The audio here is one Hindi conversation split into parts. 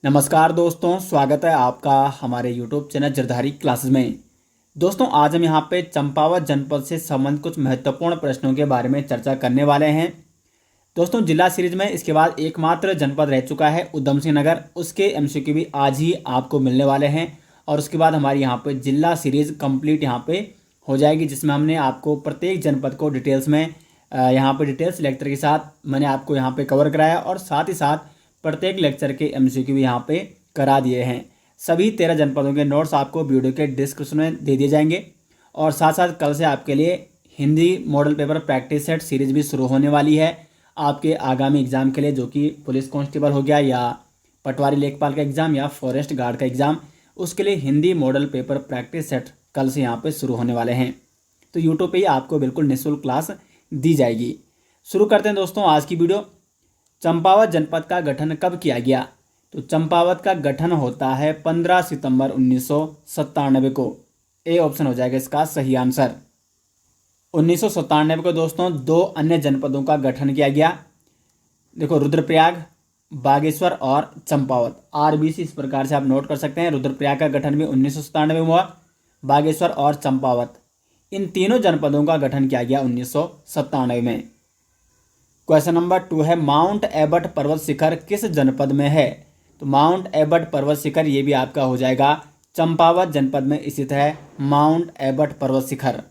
नमस्कार दोस्तों, स्वागत है आपका हमारे YouTube चैनल जरधारी क्लासेस में। दोस्तों, आज हम यहाँ पे चंपावत जनपद से संबंधित कुछ महत्वपूर्ण प्रश्नों के बारे में चर्चा करने वाले हैं। दोस्तों, जिला सीरीज में इसके बाद एकमात्र जनपद रह चुका है उधम सिंह नगर। उसके एमसीक्यू भी आज ही आपको मिलने वाले हैं और उसके बाद हमारी यहाँ पे जिला सीरीज कंप्लीट यहाँ पे हो जाएगी, जिसमें हमने आपको प्रत्येक जनपद को डिटेल्स में यहाँ पे डिटेल्स लेक्चर के साथ मैंने आपको यहाँ पे कवर कराया और साथ ही साथ प्रत्येक लेक्चर के एमसीक्यू भी यहाँ पे करा दिए हैं। सभी 13 जनपदों के नोट्स आपको वीडियो के डिस्क्रिप्शन में दे दिए जाएंगे और साथ साथ कल से आपके लिए Hindi model paper practice set series भी शुरू होने वाली है आपके आगामी एग्जाम के लिए, जो कि पुलिस कांस्टेबल हो गया या पटवारी लेखपाल का एग्ज़ाम या फॉरेस्ट गार्ड का एग्ज़ाम, उसके लिए Hindi model paper practice set कल से यहाँ पे शुरू होने वाले हैं। तो यूट्यूब पे ही आपको बिल्कुल निःशुल्क क्लास दी जाएगी। शुरू करते हैं दोस्तों आज की वीडियो। चंपावत जनपद का गठन कब किया गया? तो चंपावत का गठन होता है 15 सितंबर 1997 को। ए ऑप्शन हो जाएगा इसका सही आंसर। 1997 को दोस्तों दो अन्य जनपदों का गठन किया गया। देखो, रुद्रप्रयाग, बागेश्वर और चंपावत। आरबीसी इस प्रकार से आप नोट कर सकते हैं। रुद्रप्रयाग का गठन भी 1997 में हुआ, बागेश्वर और चंपावत, इन तीनों जनपदों का गठन किया गया 1997 में। क्वेश्चन नंबर 2 है, माउंट एबट पर्वत शिखर किस जनपद में है? तो माउंट एबट पर्वत शिखर ये भी आपका हो जाएगा चंपावत जनपद में स्थित है माउंट एबट पर्वत शिखर।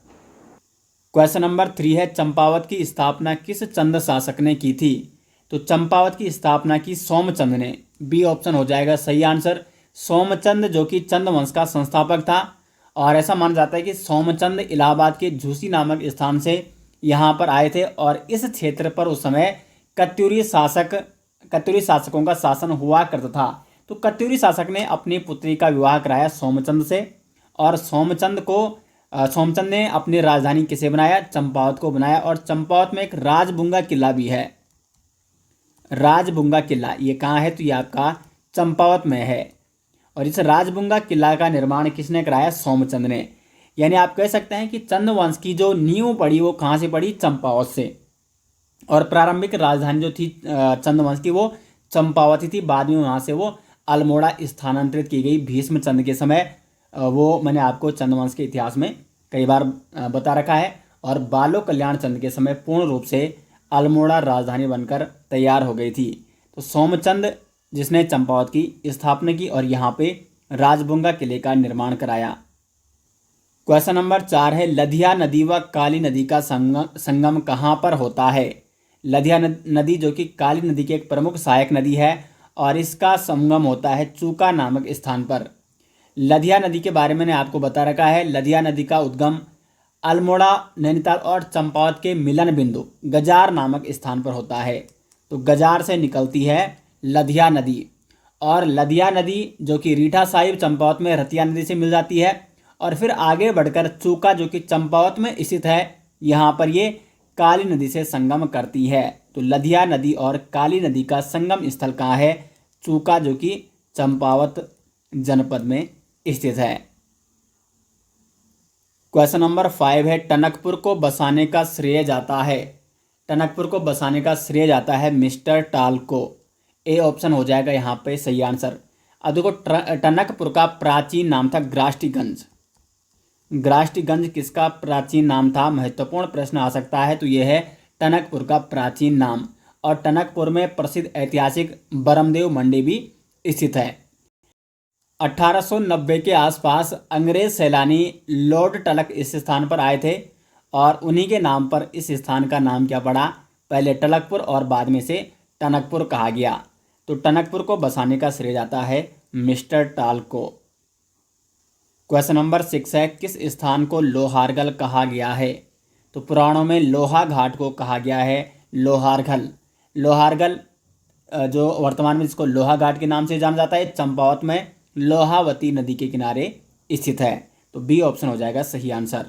क्वेश्चन नंबर 3 है, चंपावत की स्थापना किस चंद शासक ने की थी? तो चंपावत की स्थापना की सोमचंद ने। बी ऑप्शन हो जाएगा सही आंसर। सोमचंद जो कि चंद वंश का संस्थापक था और ऐसा माना जाता है कि सोमचंद इलाहाबाद के झूसी नामक स्थान से यहाँ पर आए थे और इस क्षेत्र पर उस समय कत्यूरी शासकों का शासन हुआ करता था। तो कत्यूरी शासक ने अपनी पुत्री का विवाह कराया सोमचंद से और सोमचंद ने अपनी राजधानी किसे बनाया? चंपावत को बनाया। और चंपावत में एक राजबुंगा किला भी है। राजबुंगा किला ये कहाँ है? तो ये आपका चंपावत में है। और इस राजबुंगा किला का निर्माण किसने कराया? सोमचंद ने। यानी आप कह सकते हैं कि चंद वंश की जो नींव पड़ी वो कहाँ से पड़ी? चंपावत से। और प्रारंभिक राजधानी जो थी चंद वंश की वो चंपावत ही थी। बाद में वहाँ से वो अल्मोड़ा स्थानांतरित की गई भीष्मचंद के समय। वो मैंने आपको चंद वंश के इतिहास में कई बार बता रखा है। और बालो कल्याण चंद के समय पूर्ण रूप से अल्मोड़ा राजधानी बनकर तैयार हो गई थी। तो सोमचंद जिसने चंपावत की स्थापना की और यहाँ पे राजबुंगा किले का निर्माण कराया। क्वेश्चन नंबर 4 है, लधिया नदी व काली नदी का संगम कहाँ पर होता है? लधिया नदी जो कि काली नदी की एक प्रमुख सहायक नदी है और इसका संगम होता है चूका नामक स्थान पर। लधिया नदी के बारे में मैंने आपको बता रखा है। लधिया नदी का उद्गम अल्मोड़ा, नैनीताल और चंपावत के मिलन बिंदु गजार नामक स्थान पर होता है। तो गजार से निकलती है लधिया नदी और लधिया नदी जो कि रीठा साहिब चंपावत में रतिया नदी से मिल जाती है और फिर आगे बढ़कर चूका जो कि चंपावत में स्थित है, यहाँ पर ये काली नदी से संगम करती है। तो लधिया नदी और काली नदी का संगम स्थल कहाँ है? चूका जो कि चंपावत जनपद में स्थित है। क्वेश्चन नंबर 5 है, टनकपुर को बसाने का श्रेय जाता है। टनकपुर को बसाने का श्रेय जाता है मिस्टर टाल को। ए ऑप्शन हो जाएगा यहाँ पे सही आंसर। अब देखो, टनकपुर का प्राचीन नाम था ग्राष्टीगंज। ग्राष्टीगंज किसका प्राचीन नाम था? महत्वपूर्ण प्रश्न आ सकता है। तो यह है टनकपुर का प्राचीन नाम। और टनकपुर में प्रसिद्ध ऐतिहासिक बरमदेव मंडी भी स्थित है। 1890 के आसपास अंग्रेज सैलानी लॉर्ड टलक इस स्थान पर आए थे और उन्हीं के नाम पर इस स्थान का नाम क्या पड़ा? पहले टलकपुर और बाद में से टनकपुर कहा गया। तो टनकपुर को बसाने का श्रेय जाता है मिस्टर टाल को। क्वेश्चन नंबर 6 है, किस स्थान को लोहारगल कहा गया है? तो पुराणों में लोहा घाट को कहा गया है लोहारगल। लोहारगल जो वर्तमान में जिसको लोहा घाट के नाम से जाना जाता है, चंपावत में लोहावती नदी के किनारे स्थित है। तो बी ऑप्शन हो जाएगा सही आंसर।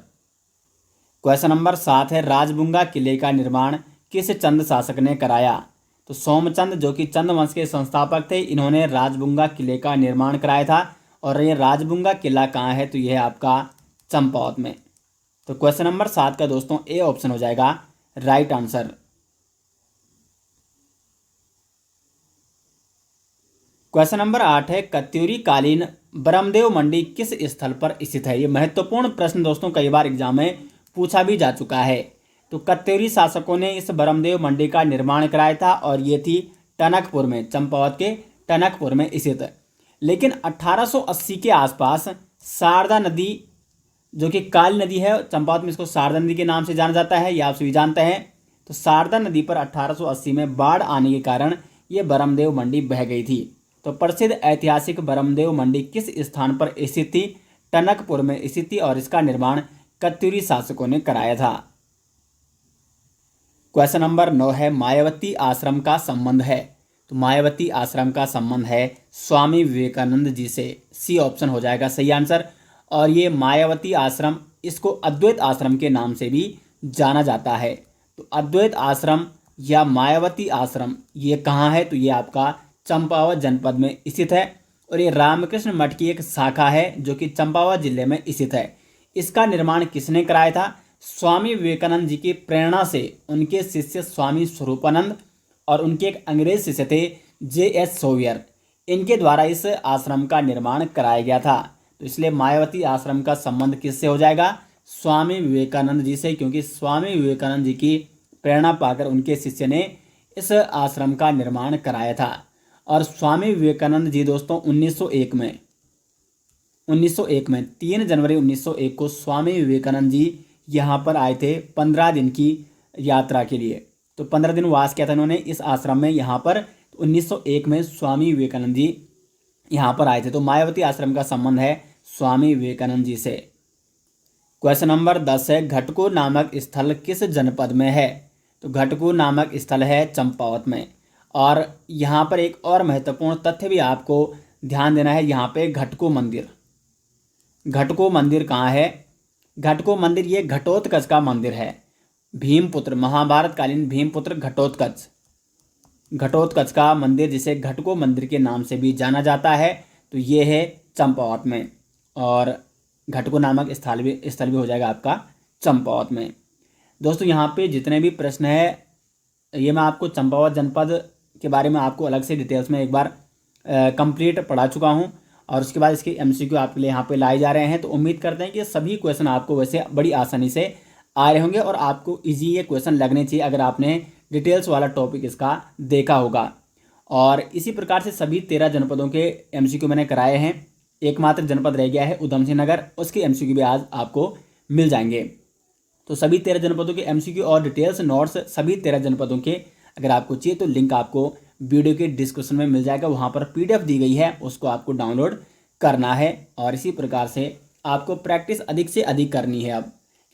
क्वेश्चन नंबर 7 है, राजबुंगा किले का निर्माण किस चंद शासक ने कराया? तो सोमचंद जो कि चंद वंश के संस्थापक थे, इन्होंने राजबुंगा किले का निर्माण कराया था। और ये राजबुंगा किला कहाँ है? तो यह है आपका चंपावत में। तो क्वेश्चन नंबर 7 का दोस्तों ए ऑप्शन हो जाएगा राइट आंसर। क्वेश्चन नंबर 8 है, कत्यूरी कालीन ब्रह्मदेव मंडी किस स्थल पर स्थित है। ये महत्वपूर्ण प्रश्न दोस्तों कई बार एग्जाम में पूछा भी जा चुका है। तो कत्यूरी शासकों ने इस ब्रह्मदेव मंडी का निर्माण कराया था और ये थी टनकपुर में, चंपावत के टनकपुर में स्थित। लेकिन 1880 के आसपास शारदा नदी, जो कि काली नदी है, चंपावत में इसको शारदा नदी के नाम से जाना जाता है, ये आप सभी जानते हैं। तो शारदा नदी पर 1880 में बाढ़ आने के कारण ये ब्रह्मदेव मंडी बह गई थी। तो प्रसिद्ध ऐतिहासिक ब्रह्मदेव मंडी किस स्थान पर स्थित थी? टनकपुर में स्थित थी और इसका निर्माण कत्यूरी शासकों ने कराया था। क्वेश्चन नंबर 9 है, मायावती आश्रम का संबंध है। तो मायावती आश्रम का संबंध है स्वामी विवेकानंद जी से। सी ऑप्शन हो जाएगा सही आंसर। और ये मायावती आश्रम, इसको अद्वैत आश्रम के नाम से भी जाना जाता है। तो अद्वैत आश्रम या मायावती आश्रम ये कहाँ है? तो ये आपका चंपावत जनपद में स्थित है और ये रामकृष्ण मठ की एक शाखा है जो कि चंपावत जिले में स्थित है। इसका निर्माण किसने कराया था? स्वामी विवेकानंद जी की प्रेरणा से उनके शिष्य स्वामी स्वरूपानंद और उनके एक अंग्रेज शिष्य थे J.S. सोवियर, इनके द्वारा इस आश्रम का निर्माण कराया गया था। तो इसलिए मायावती आश्रम का संबंध किससे हो जाएगा? स्वामी विवेकानंद जी से, क्योंकि स्वामी विवेकानंद जी की प्रेरणा पाकर उनके शिष्य ने इस आश्रम का निर्माण कराया था। और स्वामी विवेकानंद जी दोस्तों 1901 में 3 जनवरी 1901 को स्वामी विवेकानंद जी यहाँ पर आए थे 15 दिन की यात्रा के लिए। तो 15 दिन वास किया था उन्होंने इस आश्रम में यहाँ पर। 1901 में स्वामी विवेकानंद जी यहाँ पर आए थे। तो मायावती आश्रम का संबंध है स्वामी विवेकानंद जी से। क्वेश्चन नंबर 10 है, घटको नामक स्थल किस जनपद में है? तो घटको नामक स्थल है चंपावत में। और यहाँ पर एक और महत्वपूर्ण तथ्य भी आपको ध्यान देना है, यहाँ पे घटको मंदिर। घटको मंदिर कहाँ है? घटको मंदिर ये घटोत्कच का मंदिर है। भीमपुत्र, महाभारत कालीन भीमपुत्र घटोत्कच का मंदिर, जिसे घटको मंदिर के नाम से भी जाना जाता है। तो ये है चंपावत में और घटको नामक स्थल भी हो जाएगा आपका चंपावत में। दोस्तों यहाँ पे जितने भी प्रश्न है ये मैं आपको चंपावत जनपद के बारे में आपको अलग से डिटेल्स में एक बार कंप्लीट पढ़ा चुका हूँ और उसके बाद इसके MCQ आपके लिए यहाँ पे लाए जा रहे हैं। तो उम्मीद करते हैं कि सभी क्वेश्चन आपको वैसे बड़ी आसानी से आ रहे होंगे और आपको इजी ये क्वेश्चन लगने चाहिए अगर आपने डिटेल्स वाला टॉपिक इसका देखा होगा। और इसी प्रकार से सभी 13 जनपदों के MCQ मैंने कराए हैं। एकमात्र जनपद रह गया है उधम सिंह नगर, उसके MCQ भी आज आपको मिल जाएंगे। तो सभी 13 जनपदों के MCQ और डिटेल्स नोट्स सभी 13 जनपदों के अगर आपको चाहिए तो लिंक आपको वीडियो के डिस्क्रिप्शन में मिल जाएगा। वहाँ पर PDF दी गई है, उसको आपको डाउनलोड करना है। और इसी प्रकार से आपको प्रैक्टिस अधिक से अधिक करनी है अब,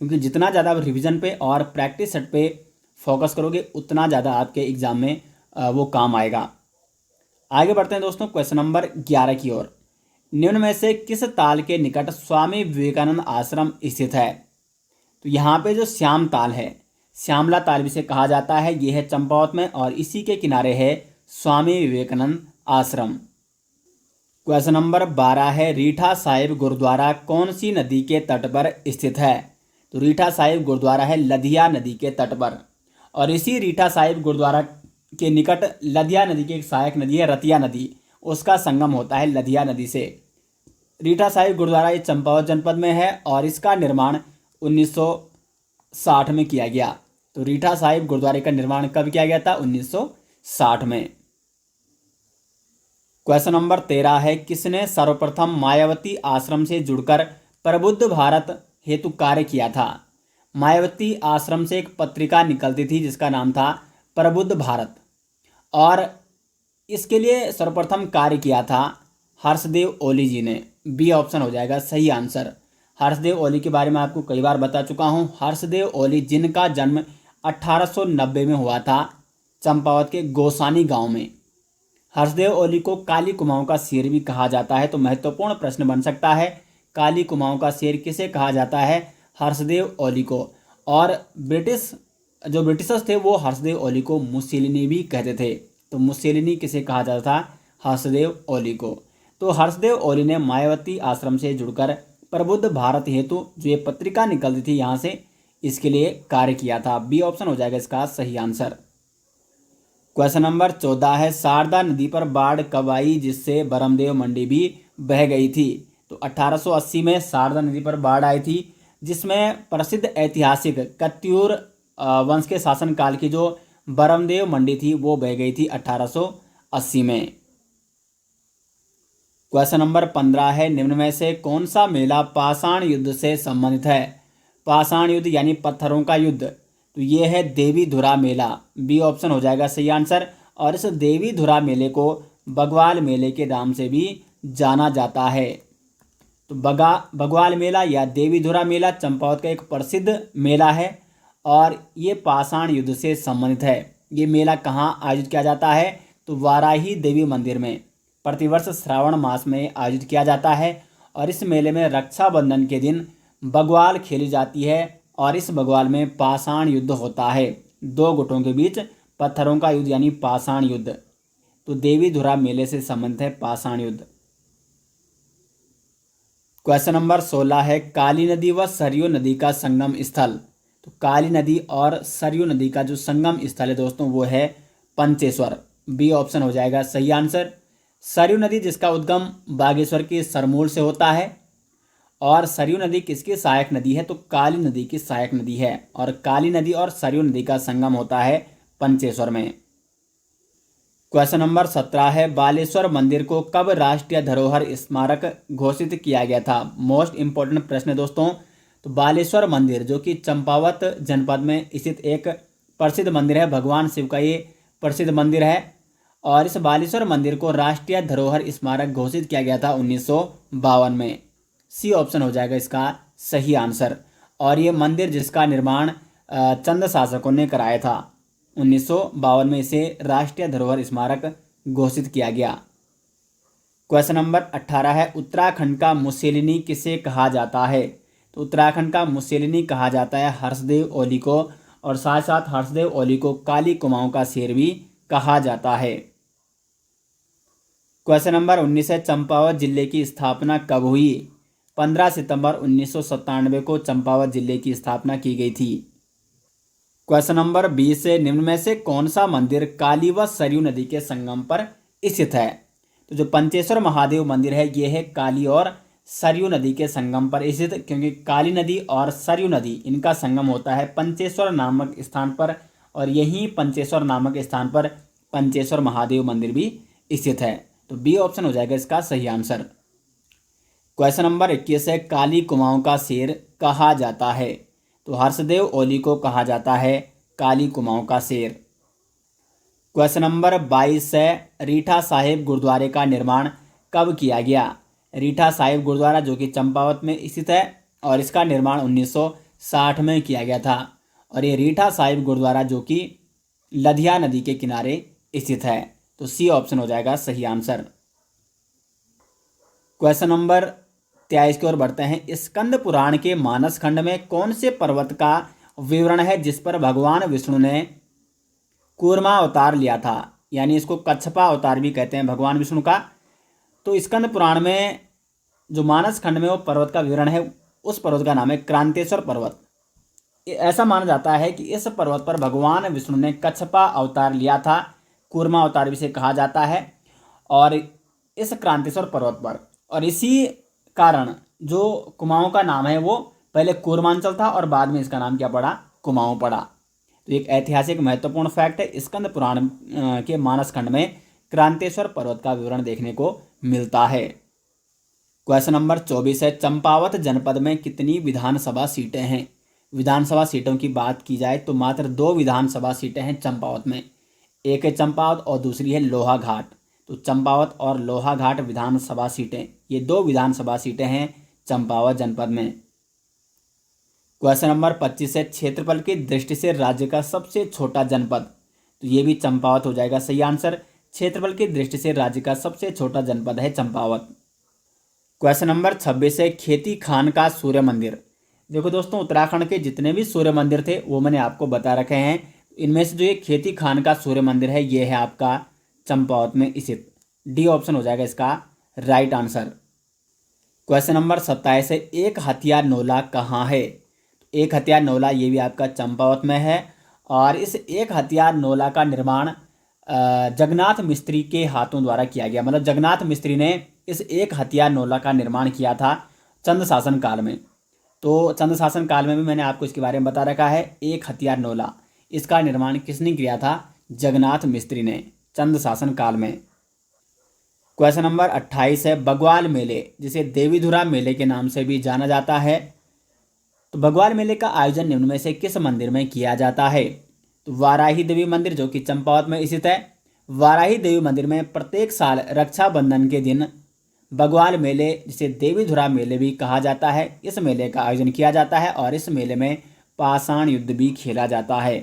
क्योंकि जितना ज़्यादा आप रिविजन पे और प्रैक्टिस सेट पे फोकस करोगे उतना ज़्यादा आपके एग्ज़ाम में वो काम आएगा। आगे बढ़ते हैं दोस्तों क्वेश्चन नंबर 11 की ओर। निम्न में से किस ताल के निकट स्वामी विवेकानंद आश्रम स्थित है? तो यहाँ पे जो श्याम ताल है, श्यामला ताल भी से कहा जाता है, ये है चंपावत में और इसी के किनारे है स्वामी विवेकानंद आश्रम। क्वेश्चन नंबर 12 है, रीठा साहिब गुरुद्वारा कौन सी नदी के तट पर स्थित है? तो रीठा साहिब गुरुद्वारा है लधिया नदी के तट पर और इसी रीठा साहिब गुरुद्वारा के निकट लधिया नदी की एक सहायक नदी है रतिया नदी, उसका संगम होता है लधिया नदी से। रीठा साहिब गुरुद्वारा ये चंपावत जनपद में है और इसका निर्माण 1960 में किया गया। तो रीठा साहिब गुरुद्वारे का निर्माण कब किया गया था? 1960 में। क्वेश्चन नंबर 13 है, किसने सर्वप्रथम मायावती आश्रम से जुड़कर प्रबुद्ध भारत हेतु कार्य किया था? मायावती आश्रम से एक पत्रिका निकलती थी जिसका नाम था प्रबुद्ध भारत और इसके लिए सर्वप्रथम कार्य किया था हर्षदेव ओली जी ने। बी ऑप्शन हो जाएगा सही आंसर। हर्षदेव ओली के बारे में आपको कई बार बता चुका हूँ। हर्षदेव ओली जिनका जन्म 1890 में हुआ था चंपावत के गोसानी गांव में। हर्षदेव ओली को काली कुमाऊं का शेर भी कहा जाता है। तो महत्वपूर्ण प्रश्न बन सकता है, काली कुमाऊं का शेर किसे कहा जाता है? हर्षदेव ओली को। और ब्रिटिशर्स थे वो हर्षदेव ओली को मुसेलिनी भी कहते थे। तो मुसेलिनी किसे कहा जाता था? हर्षदेव ओली को। तो हर्षदेव ओली ने मायावती आश्रम से जुड़कर प्रबुद्ध भारत हेतु जो ये पत्रिका निकलती थी यहाँ से, इसके लिए कार्य किया था। बी ऑप्शन हो जाएगा इसका सही आंसर। क्वेश्चन नंबर 14 है शारदा नदी पर बाढ़ कब आई जिससे बरमदेव मंडी भी बह गई थी। तो 1880 में शारदा नदी पर बाढ़ आई थी, जिसमें प्रसिद्ध ऐतिहासिक कत्यूर वंश के शासनकाल की जो बरमदेव मंडी थी वो बह गई थी 1880 में। क्वेश्चन नंबर 15 है निम्न में से कौन सा मेला पाषाण युद्ध से संबंधित है। पाषाण युद्ध यानी पत्थरों का युद्ध, तो ये है देवी धुरा मेला, बी ऑप्शन हो जाएगा सही आंसर। और इस देवी धुरा मेले को बग्वाल मेले के नाम से भी जाना जाता है। तो बग्वाल मेला या देवी धुरा मेला चंपावत का एक प्रसिद्ध मेला है और ये पाषाण युद्ध से संबंधित है। ये मेला कहाँ आयोजित किया जाता है, तो वाराही देवी मंदिर में प्रतिवर्ष श्रावण मास में आयोजित किया जाता है। और इस मेले में रक्षाबंधन के दिन बग्वाल खेली जाती है और इस बग्वाल में पाषाण युद्ध होता है, दो गुटों के बीच पत्थरों का युद्ध यानी पाषाण युद्ध। तो देवी धुरा मेले से संबंधित है पाषाण युद्ध। क्वेश्चन नंबर 16 है काली नदी व सरयू नदी का संगम स्थल। तो काली नदी और सरयू नदी का जो संगम स्थल है दोस्तों वो है पंचेश्वर, बी ऑप्शन हो जाएगा सही आंसर। सरयू नदी जिसका उद्गम बागेश्वर के सरमूल से होता है और सरयू नदी किसकी सहायक नदी है, तो काली नदी की सहायक नदी है। और काली नदी और सरयू नदी का संगम होता है पंचेश्वर में। क्वेश्चन नंबर 17 है बालेश्वर मंदिर को कब राष्ट्रीय धरोहर स्मारक घोषित किया गया था। मोस्ट इंपॉर्टेंट प्रश्न है दोस्तों। तो बालेश्वर मंदिर जो कि चंपावत जनपद में स्थित एक प्रसिद्ध मंदिर है, भगवान शिव का ये प्रसिद्ध मंदिर है और इस बालेश्वर मंदिर को राष्ट्रीय धरोहर स्मारक घोषित किया गया था 1952 में, सी ऑप्शन हो जाएगा इसका सही आंसर। और ये मंदिर जिसका निर्माण चंद शासकों ने कराया था 1952 में इसे राष्ट्रीय धरोहर स्मारक घोषित किया गया। क्वेश्चन नंबर 18 है उत्तराखंड का मुसेलिनी किसे कहा जाता है। तो उत्तराखंड का मुसेलिनी कहा जाता है हर्षदेव ओली को और साथ साथ हर्षदेव ओली को काली कुमाऊं का शेर भी कहा जाता है। क्वेश्चन नंबर 19 है चंपावत जिले की स्थापना कब हुई। 15 सितंबर 1997 को चंपावत जिले की स्थापना की गई थी। क्वेश्चन नंबर 20 है निम्न में से कौन सा मंदिर काली व सरयू नदी के संगम पर स्थित है। तो जो पंचेश्वर महादेव मंदिर है ये है काली और सरयू नदी के संगम पर स्थित, क्योंकि काली नदी और सरयू नदी इनका संगम होता है पंचेश्वर नामक स्थान पर और यहीं पंचेश्वर नामक स्थान पर पंचेश्वर महादेव मंदिर भी स्थित है। तो बी ऑप्शन हो जाएगा इसका सही आंसर। क्वेश्चन नंबर 21 है काली कुमाऊं का शेर कहा जाता है। तो हर्षदेव ओली को कहा जाता है काली कुमाऊं का शेर। क्वेश्चन नंबर 22 है रीठा साहिब गुरुद्वारे का निर्माण कब किया गया। रीठा साहिब गुरुद्वारा जो कि चंपावत में स्थित है और इसका निर्माण 1960 में किया गया था और ये रीठा साहिब गुरुद्वारा जो कि लधिया नदी के किनारे स्थित है। तो सी ऑप्शन हो जाएगा सही आंसर। क्वेश्चन नंबर 23 की ओर बढ़ते हैं। स्कंद पुराण के मानस खंड में कौन से पर्वत का विवरण है जिस पर भगवान विष्णु ने कूर्मा अवतार लिया था, यानी इसको कच्छपा अवतार भी कहते हैं भगवान विष्णु का। तो स्कंद पुराण में जो मानस खंड में वो पर्वत का विवरण है उस पर्वत का नाम है क्रांतेश्वर पर्वत। ऐसा माना जाता है कि इस पर्वत पर भगवान विष्णु ने कच्छपा अवतार लिया था, कूर्मा अवतार भी से कहा जाता है और इस क्रांतेश्वर पर्वत पर। और इसी कारण जो कुमाऊं का नाम है वो पहले कूर्मांचल था और बाद में इसका नाम क्या पड़ा, कुमाऊं पड़ा। तो एक ऐतिहासिक महत्वपूर्ण फैक्ट है, स्कंद पुराण के मानस खंड में क्रांतेश्वर पर्वत का विवरण देखने को मिलता है। क्वेश्चन नंबर 24 है चंपावत जनपद में कितनी विधानसभा सीटें हैं। विधानसभा सीटों की बात की जाए तो मात्र 2 विधानसभा सीटें हैं चंपावत में, एक है चंपावत और दूसरी है लोहाघाट। तो चंपावत और लोहाघाट विधानसभा सीटें, ये 2 विधानसभा सीटें हैं चंपावत जनपद में। क्वेश्चन नंबर 25 है क्षेत्रफल की दृष्टि से राज्य का सबसे छोटा जनपद। तो ये भी चंपावत हो जाएगा सही आंसर। क्षेत्रफल की दृष्टि से राज्य का सबसे छोटा जनपद है चंपावत। क्वेश्चन नंबर 26 है खेती खान का सूर्य मंदिर। देखो दोस्तों उत्तराखंड के जितने भी सूर्य मंदिर थे वो मैंने आपको बता रखे हैं। इनमें से जो ये खेती खान का सूर्य मंदिर है ये है आपका चंपावत में स्थित, डी ऑप्शन हो जाएगा इसका राइट आंसर। क्वेश्चन नंबर 27 है एक हथियार नौला कहाँ है। एक हथियार नौला ये भी आपका चंपावत में है और इस एक हथियार नौला का निर्माण जगन्नाथ मिस्त्री के हाथों द्वारा किया गया। मतलब जगन्नाथ मिस्त्री ने इस एक हथियार नौला का निर्माण किया था चंद शासन काल में। तो चंद शासन काल में भी मैंने आपको इसके बारे में बता रखा है। एक हथियार नौला, इसका निर्माण किसने किया था? जगन्नाथ मिस्त्री ने, चंद शासन काल में। क्वेश्चन नंबर 28 है, बग्वाल मेले जिसे देवीधुरा मेले के नाम से भी जाना जाता है, तो बग्वाल मेले का आयोजन निम्न में से किस मंदिर में किया जाता है? तो वाराही देवी मंदिर, जो कि चंपावत में स्थित है। वाराही देवी मंदिर में प्रत्येक साल रक्षाबंधन के दिन बग्वाल मेले, जिसे देवीधुरा मेले भी कहा जाता है, इस मेले का आयोजन किया जाता है और इस मेले में पाषाण युद्ध भी खेला जाता है।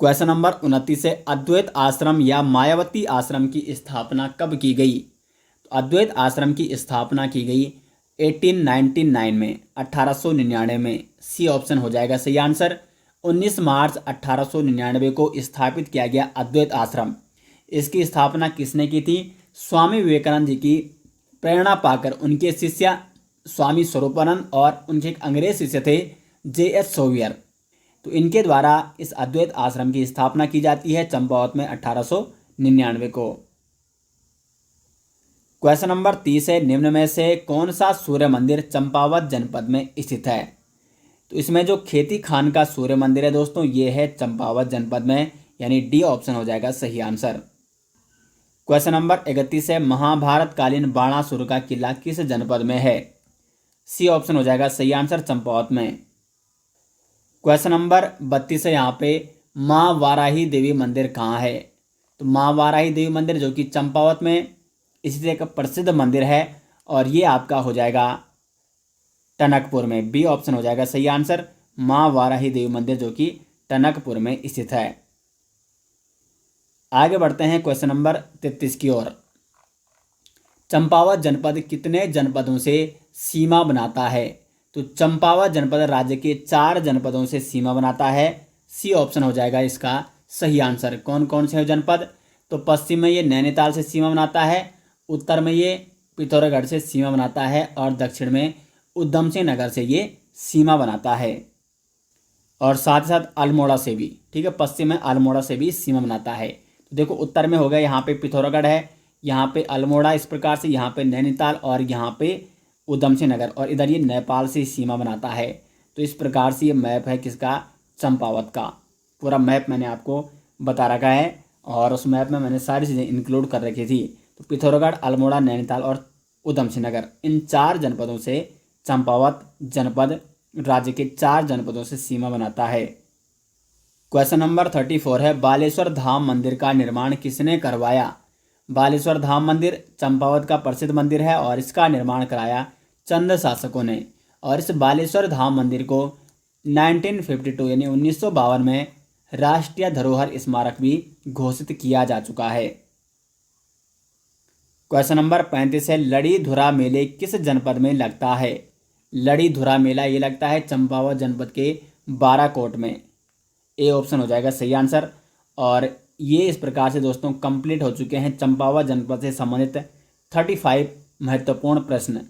क्वेश्चन नंबर 29 है, अद्वैत आश्रम या मायावती आश्रम की स्थापना कब की गई? तो अद्वैत आश्रम की स्थापना की गई 1899 में, 1899 में। सी ऑप्शन हो जाएगा सही आंसर। 19 मार्च 1899 को स्थापित किया गया अद्वैत आश्रम। इसकी स्थापना किसने की थी? स्वामी विवेकानंद जी की प्रेरणा पाकर उनके शिष्य स्वामी स्वरूपानंद और उनके एक अंग्रेज शिष्य थे J.S. सोवियर, तो इनके द्वारा इस अद्वैत आश्रम की स्थापना की जाती है चंपावत में 1899 को। क्वेश्चन नंबर 30 है, निम्न में से कौन सा सूर्य मंदिर चंपावत जनपद में स्थित है? तो इसमें जो खेती खान का सूर्य मंदिर है दोस्तों, ये है चंपावत जनपद में, यानी डी ऑप्शन हो जाएगा सही आंसर। क्वेश्चन नंबर 31 है, महाभारत कालीन बाणासुर का किला किस जनपद में है? सी ऑप्शन हो जाएगा सही आंसर, चंपावत में। क्वेश्चन नंबर 32 है, यहाँ पे माँ वाराही देवी मंदिर कहाँ है? तो माँ वाराही देवी मंदिर, जो कि चंपावत में इसी एक प्रसिद्ध मंदिर है, और ये आपका हो जाएगा टनकपुर में। बी ऑप्शन हो जाएगा सही आंसर, माँ वाराही देवी मंदिर, जो कि टनकपुर में स्थित है। आगे बढ़ते हैं क्वेश्चन नंबर 33 की ओर। चंपावत जनपद कितने जनपदों से सीमा बनाता है? तो चंपावत जनपद राज्य के 4 जनपदों से सीमा बनाता है। सी ऑप्शन हो जाएगा इसका सही आंसर। कौन कौन से जनपद? तो पश्चिम में ये नैनीताल से सीमा बनाता है, उत्तर में ये पिथौरागढ़ से सीमा बनाता है, और दक्षिण में उधम सिंह नगर से ये सीमा बनाता है, और साथ ही साथ अल्मोड़ा से भी। ठीक है, पश्चिम में अल्मोड़ा से भी सीमा बनाता है। तो देखो, उत्तर में हो गया, यहाँ पे पिथौरागढ़ है, यहाँ पे अल्मोड़ा, इस प्रकार से यहाँ पे नैनीताल, और यहाँ पे उधम सिंह नगर, और इधर ये नेपाल से सीमा बनाता है। तो इस प्रकार से ये मैप है किसका? चंपावत का। पूरा मैप मैंने आपको बता रखा है, और उस मैप में मैंने सारी चीज़ें इंक्लूड कर रखी थी। तो पिथौरागढ़, अल्मोड़ा, नैनीताल और उधम सिंह नगर, इन 4 जनपदों से चंपावत जनपद राज्य के 4 जनपदों से सीमा बनाता है। क्वेश्चन नंबर 34 है, बालेश्वर धाम मंदिर का निर्माण किसने करवाया? बालेश्वर धाम मंदिर चंपावत का प्रसिद्ध मंदिर है, और इसका निर्माण कराया चंद शासकों ने, और इस बालेश्वर धाम मंदिर को 1952 यानी 1952 में राष्ट्रीय धरोहर स्मारक भी घोषित किया जा चुका है। क्वेश्चन नंबर 35 है, लड़ी धुरा मेले किस जनपद में लगता है? लड़ी धुरा मेला ये लगता है चंपावत जनपद के बाराकोट में। ए ऑप्शन हो जाएगा सही आंसर। और ये इस प्रकार से दोस्तों कंप्लीट हो चुके हैं चंपावत जनपद से संबंधित 35 महत्वपूर्ण प्रश्न।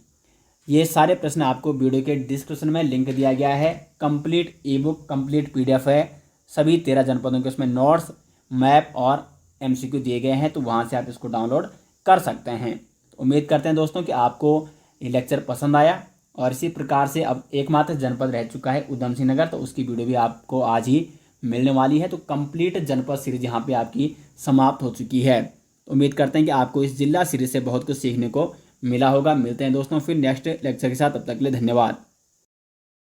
ये सारे प्रश्न आपको वीडियो के डिस्क्रिप्शन में लिंक दिया गया है। कंप्लीट ई बुक, कंप्लीट PDF है। सभी 13 जनपदों के उसमें नोट्स, मैप और MCQ दिए गए हैं, तो वहाँ से आप इसको डाउनलोड कर सकते हैं। तो उम्मीद करते हैं दोस्तों कि आपको ये लेक्चर पसंद आया, और इसी प्रकार से अब एकमात्र जनपद रह चुका है उधम सिंह नगर, तो उसकी वीडियो भी आपको आज ही मिलने वाली है। तो कंप्लीट जनपद सीरीज यहाँ पे आपकी समाप्त हो चुकी है। उम्मीद करते हैं कि आपको इस जिला सीरीज से बहुत कुछ सीखने को मिला होगा। मिलते हैं दोस्तों फिर नेक्स्ट लेक्चर के साथ, तब तक के लिए धन्यवाद।